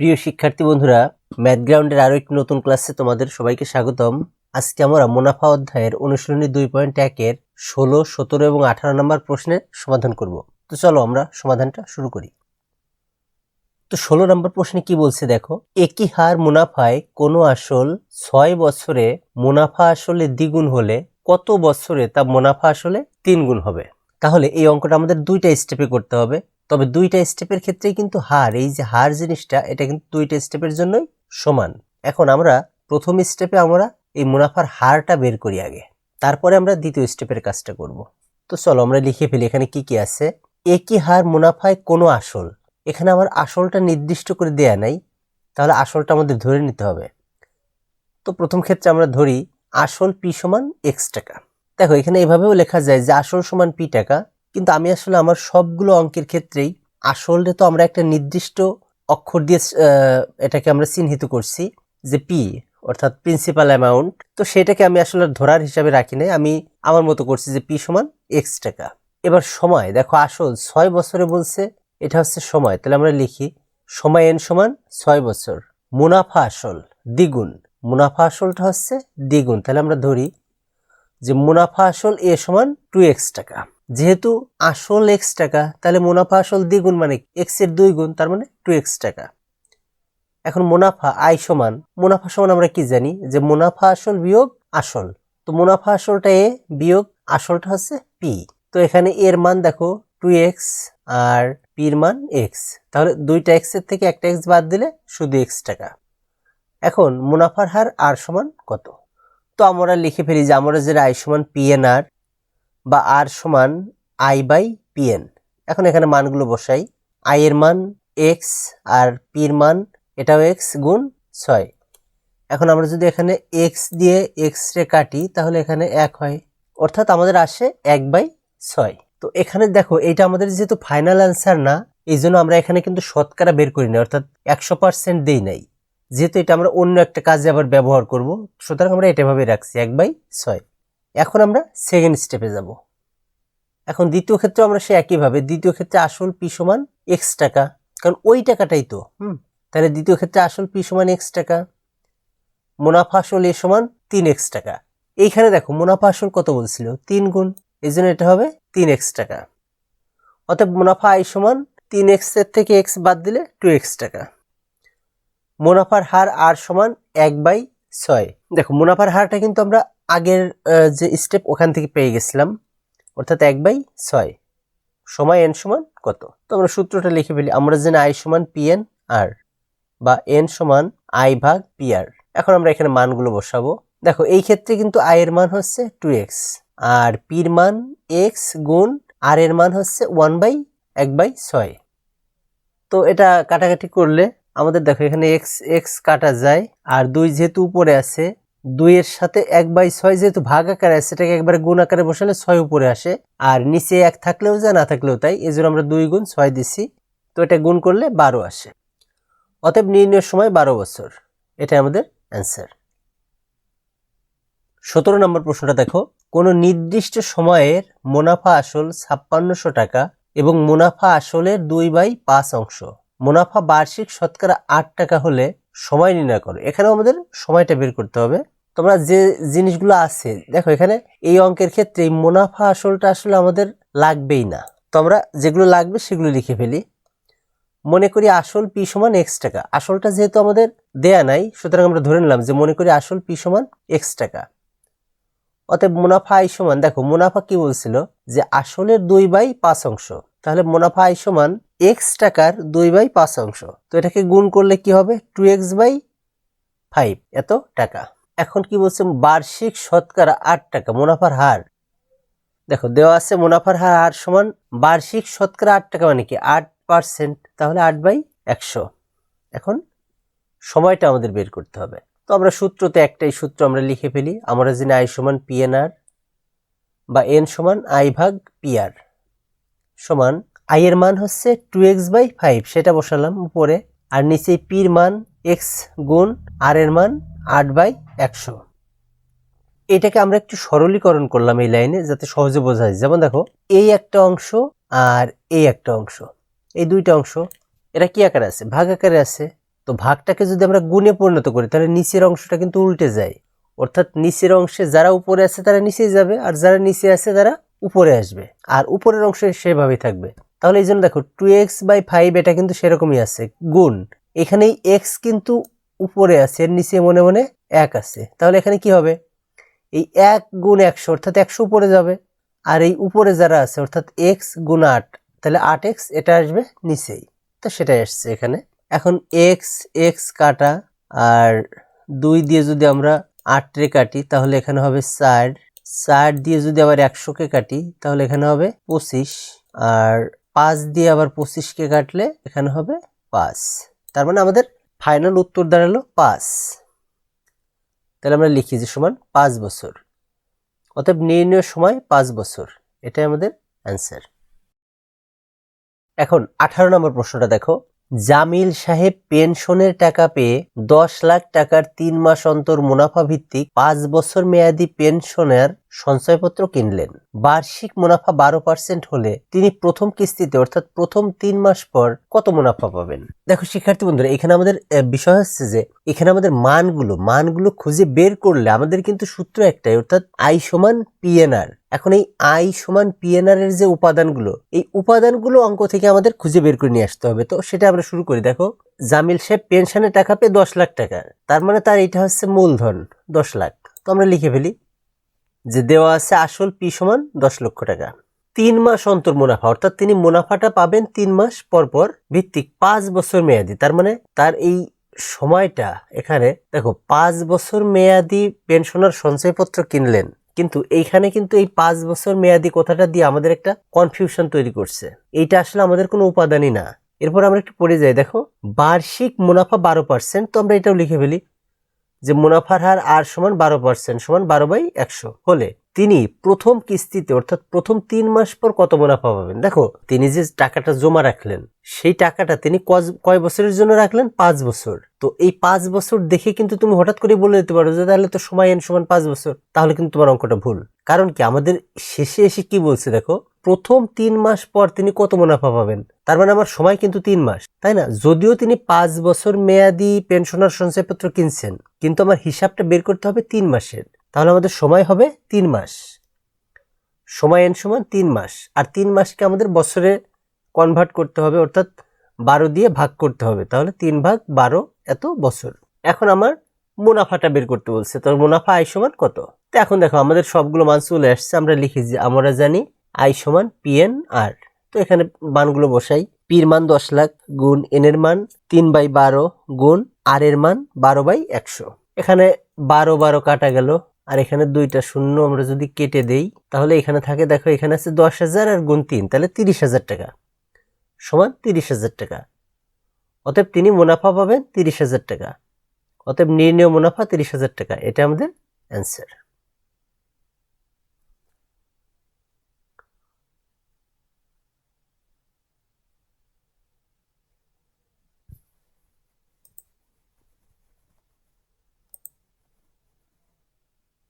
প্রিয় শিক্ষার্থী বন্ধুরা, ম্যাথ গ্রাউন্ডের আরো একটি নতুন ক্লাসে তোমাদের সবাইকে স্বাগতম। আজকে আমরা মুনাফা অধ্যায়ের অনুশীলনী 2.1 এর 16, 17 এবং 18 নম্বর প্রশ্নের সমাধান করব। তো চলো আমরা সমাধানটা শুরু করি। তো 16 নম্বর প্রশ্নে কি বলছে দেখো, একই হার মুনাফায় কোনো আসল 6 বছরে মুনাফা আসলে দ্বিগুণ হলে কত বছরে তা মুনাফা আসলে 3 গুণ হবে? তাহলে এই অঙ্কটা আমাদের দুইটা স্টেপে করতে হবে। তবে দুইটা স্টেপের ক্ষেত্রেই কিন্তু হার, এই যে হার জিনিসটা, এটা কিন্তু দুইটা স্টেপের জন্যই সমান। এখন আমরা প্রথম স্টেপে আমরা এই মুনাফার হারটা বের করি আগে, তারপরে আমরা দ্বিতীয় স্টেপের কাজটা করব। তো চলো আমরা লিখে ফেলি এখানে কি কি আছে। একই হার মুনাফায় কোনো আসল, এখানে আমার আসলটা নির্দিষ্ট করে দেয়া নাই, তাহলে আসলটা আমাদের ধরে নিতে হবে। তো প্রথম ক্ষেত্রে আমরা ধরি আসল পি সমান এক্স টাকা। দেখো এখানে এভাবেও লেখা যায় যে আসল সমান পি টাকা, কিন্তু আমি আসলে আমার সবগুলো অঙ্কের ক্ষেত্রেই আসলে তো আমরা একটা নির্দিষ্ট অক্ষর দিয়ে এটাকে আমরা চিহ্নিত করছি যে পি, অর্থাৎ প্রিন্সিপাল অ্যামাউন্ট। তো সেটাকে আমি আসলে ধরার হিসাবে রাখি নাই, আমি আমার মতো করছি যে পি সমান এক্স টাকা। এবার সময় দেখো, আসল 6 বছরে বলছে, এটা হচ্ছে সময়, তাহলে আমরা লিখি সময় এন সমান 6 বছর। মুনাফা আসল দ্বিগুণ, মুনাফা আসলটা হচ্ছে দ্বিগুণ, তাহলে আমরা ধরি যে মুনাফা আসল এ সমান 2x টাকা। যেহেতু আসল x টাকা, তাহলে মুনাফা আসল দ্বিগুণ মানে x এর 2 গুণ, তার মানে 2x টাকা। এখন মুনাফা আই সমান, মুনাফা সমান আমরা কি জানি যে মুনাফা আসল বিয়োগ আসল। তো মুনাফা আসলটা এ বিয়োগ আসলটা হচ্ছে পি। তো এখানে এর মান দেখো 2x আর পির মান x, তাহলে দুইটা x এর থেকে একটা x বাদ দিলে শুধু x টাকা। এখন মুনাফার হার আর সমান কত? তো আমরা লিখে ফেলি যে আমরা যেটা আই সমান পিএনআর বা আর সমান আই বাই পিএন। এখন এখানে মানগুলো বসাই, আই এর মান এক্স আর পির মান এটাও এক্স গুণ 6। এখন আমরা যদি এখানে এক্স দিয়ে এক্স রে কাটি তাহলে এখানে 1 হয়, অর্থাৎ আমাদের আসে 1/6। তো এখানে দেখো এটা আমাদের যেহেতু ফাইনাল অ্যান্সার না, এই জন্য আমরা এখানে কিন্তু শতকরা বের করি না, অর্থাৎ 100% দেই নাই, যেহেতু এটা আমরা অন্য একটা কাজে আবার ব্যবহার করব, সুতরাং আমরা এটা ভাবে রাখছি 1/6। এখন আমরা সেকেন্ড স্টেপে যাব। এখন দ্বিতীয় ক্ষেত্রে আমরা সে একইভাবে, দ্বিতীয় ক্ষেত্রে আসল পি সমান এক্স টাকা, কারণ ওই টাকাটাই তো তাহলে দ্বিতীয় ক্ষেত্রে আসল পি সমান এক্স টাকা, মুনাফা আসল এ সমান 3x টাকা। এইখানে দেখো মুনাফা আসল কত বলছিল 3 গুণ, এই জন্য এটা হবে 3x টাকা। অতএব মুনাফা আই সমান 3x এর থেকে x বাদ দিলে 2x টাকা। মুনাফার হার আর সমান 1/6। দেখো মুনাফার হারটা কিন্তু আমরা আগের যে স্টেপ ওখান থেকে পেয়ে গেছিলাম, অর্থাৎ 1/6। সময় এন সমান কত? তো আমরা সূত্রটা লিখে ফেলি, আমরা জানি আই সমান পি এন আর বা এন সমান আই ভাগ পি আর। এখন আমরা এখানে মানগুলো বসাবো। দেখো এই ক্ষেত্রে কিন্তু আই এর মান হচ্ছে 2x আর পির মান x গুণ আর এর মান হচ্ছে 1/6। তো এটা কাটাকাটি করলে আমাদের দেখো এখানে x কাটা যায়, আর 2 যেহেতু উপরে আছে, 2 এর সাথে 1/6 যেহেতু ভাগ আকারে আছে, সেটাকে একবারে গুণ আকারে বসালে 6 উপরে আসে, আর নিচে 1 থাকলেও যায় না থাকলেও তাই, এজন্য আমরা 2 গুণ 6 দিছি। তো এটা গুণ করলে 12 আসে। অতএব নির্ণয়ের সময় 12 বছর, এটা আমাদের অ্যান্সার। 17 নম্বর প্রশ্নটা দেখো, কোনো নির্দিষ্ট সময়ের মুনাফা আসল 5600 টাকা এবং মুনাফা আসলের 2/5 অংশ, মুনাফা বার্ষিক শতকরা 8 টাকা হলে সময় নির্ণয় করো। এখানে আমাদের সময়টা বের করতে হবে। তোমরা যে জিনিসগুলো আছে দেখো, এখানে এই অঙ্কের ক্ষেত্রে মুনাফা আসলটা আসলে আমাদের লাগবেই না, তো আমরা যেগুলো লাগবে সেগুলো লিখে ফেলি। মনে করি আসল পি সমান এক্স টাকা, আসলটা যেহেতু আমাদের দেয়া নাই, সুতরাং আমরা ধরে নিলাম যে মনে করি আসল পি সমান এক্স টাকা। অতএব মুনাফা আই সমান, দেখো মুনাফা কি বলছিল যে আসলের 2/5 অংশ, তাহলে মুনাফা আই সমান এক্স টাকার 2/5 অংশ। তো এটাকে গুণ করলে কি হবে 2x/5 এত টাকা। এখন কি বলছে বার্ষিক শতকরা 8 টাকা মুনাফার হার। দেখো দেওয়া আছে মুনাফার হার আর সমান বার্ষিক শতকরা 8 টাকা মানে কি 8%, তাহলে 8/100। এখন সময়টা আমাদের বের করতে হবে। তো আমরা সূত্রতে একটাই সূত্র আমরা লিখে ফেলি, আমরা জানি আই সমান পিএনআর বা এন সমান আই ভাগ পিআর সমান আই এর মান হচ্ছে 2x/5, সেটা বসালাম উপরে, আর নিচে পির মান x গুণ আর এর মান 8/100। এটাকে আমরা একটু সরলীকরণ করলাম এই লাইনে, যাতে সহজে বোঝা যায়। যেমন দেখো এই একটা অংশ আর এই একটা অংশ, এই দুইটা অংশ এরা কি আকারে আছে, ভাগ আকারে আছে। তো তো ভাগটাকে যদি আমরা গুণে পরিণত করি তাহলে নিচের অংশটা কিন্তু উল্টে যায়, অর্থাৎ নিচের অংশে যারা উপরে আছে তারা নিচেই যাবে, আর যারা নিচে আছে তারা উপরে আসবে, আর উপরের অংশে সেভাবেই থাকবে। তাহলে এই জন্য দেখো 2x/5 এটা কিন্তু সেরকমই আছে, গুণ এখানে x কিন্তু উপরে আছে, এর নিচে মনে মনে 1 আছে, তাহলে এখানে কি হবে, এই 1 গুণ 100 অর্থাৎ 100 উপরে যাবে, আর এই উপরে যারা আছে অর্থাৎ x গুণ 8, তাহলে 8x এটা আসবে নিচেই, তো সেটাই আসছে এখানে। এখন x কাটা, আর 2 দিয়ে যদি আমরা 8 রে কাটি তাহলে এখানে হবে 4 দিয়ে যদি আবার 100-কে কাটি তাহলে এখানে হবে 25, আর 5 দিয়ে আবার 25-কে কাটলে এখানে হবে 5, তার মানে আমাদের ফাইনাল উত্তর দাঁড়ালো 5। তাহলে আমরা লিখি যে সমান 5 বছর, অতএব নির্ণয় সময় 5 বছর, এটাই আমাদের অ্যান্সার। এখন 18 নম্বর প্রশ্নটা দেখো, জামিল সাহেব পেনশনের টাকা পেয়ে 10 লাখ টাকার 3 মাস অন্তর মুনাফা ভিত্তিক 5 বছর মেয়াদী পেনশনের সঞ্চয়পত্র কিনলেন। বার্ষিক মুনাফা 12% হলে তিনি প্রথম কিস্তিতে অর্থাৎ প্রথম 3 মাস পর কত মুনাফা পাবেন? দেখো শিক্ষার্থী বন্ধুরা, এখানে আমাদের বিষয় হচ্ছে যে এখানে আমাদের মানগুলো খুঁজে বের করলে আমাদের কিন্তু সূত্র একটাই, অর্থাৎ আই সমান পিএনআর। এখন এই আই সমান পিএনআর এর যে উপাদানগুলো, এই উপাদানগুলো অঙ্ক থেকে আমাদের খুঁজে বের করে নিয়ে আসতে হবে। তো সেটা আমরা শুরু করি। দেখো, জামিল সাহেব পেনশনের টাকা পেয়ে 10 লাখ টাকা, তার মানে তার এটা হচ্ছে মূলধন 10 লাখ। তো আমরা লিখে ফেলি যে দেওয়া আছে আসল পি সমান 10 লক্ষ টাকা, 3 মাস অন্তর মুনাফা, অর্থাৎ তিনি মুনাফাটা পাবেন 3 মাস পর পর ভিত্তিক 5 বছর মেয়াদি, তার মানে তার এই সময়টা এখানে দেখো 5 বছর মেয়াদি পেনশনার সঞ্চয়পত্র কিনলেন, কিন্তু এইখানে কিন্তু এই 5 বছর মেয়াদি কথাটা দিয়ে আমাদের একটা কনফিউশন তৈরি করছে, এইটা আসলে আমাদের কোনো উপাদানই না। এরপর আমরা একটু পড়ে যাই। দেখো, বার্ষিক মুনাফা 12%, তো আমরা এটাও লিখে ফেলি যে মুনাফার হার আর সমান 12% সমান 12/100 হলে তিনি প্রথম কিস্তিতে অর্থাৎ প্রথম 3 মাস পর কত মুনাফা পাবেন। দেখো, তিনি যে টাকাটা জমা রাখলেন সেই টাকাটা তিনি কয় বছরের জন্য রাখলেন? 5 বছর। তো এই 5 বছর দেখে কিন্তু তুমি হঠাৎ করে বলে দিতে পারো যে তাহলে তো সময় n সমান 5 বছর, তাহলে কিন্তু তোমার অঙ্কটা ভুল। কারণ কি, আমাদের শেষে এসে কি বলছে দেখো, প্রথম 3 মাস পর তিনি কত মুনাফা পাবেন, তার মানে আমার সময় কিন্তু 3 মাস, তাই না? যদিও তিনি 5 বছর মেয়াদি পেনশনার সঞ্চয়পত্র কিনছেন, কিন্তু আমার হিসাবটা বের করতে হবে 3 মাসের, তাহলে আমাদের সময় হবে 3 মাস, সময় n সমান 3 মাস, আর 3 মাসকে আমাদের বছরে কনভার্ট করতে হবে, অর্থাৎ 12 দিয়ে ভাগ করতে হবে, তাহলে 3/12 এত বছর। এখন আমার মুনাফাটা বের করতে বলছে, তো মুনাফা আই সমান কত? তো এখন দেখো আমাদের সবগুলো মান চলে আসছে, আমরা লিখি যে আমরা জানি আই সমান পিএন আর। তো এখানে মানগুলো বসাই, পির মান 10 লাখ গুণ এন এর মান 3/12 গুণ আর এর মান 12/100। এখানে 12 কাটা গেল, আর এখানে 2টা শূন্য আমরা যদি কেটে দেই তাহলে এখানে থাকে, দেখো এখানে আছে 10,000 আর গুণ 3, তাহলে 30,000 টাকা সমান 30,000 টাকা। অতএব তিনি মুনাফা পাবেন 30,000 টাকা, অতএব নির্ণেয় মুনাফা 30,000 টাকা, এটা আমাদের অ্যান্সার।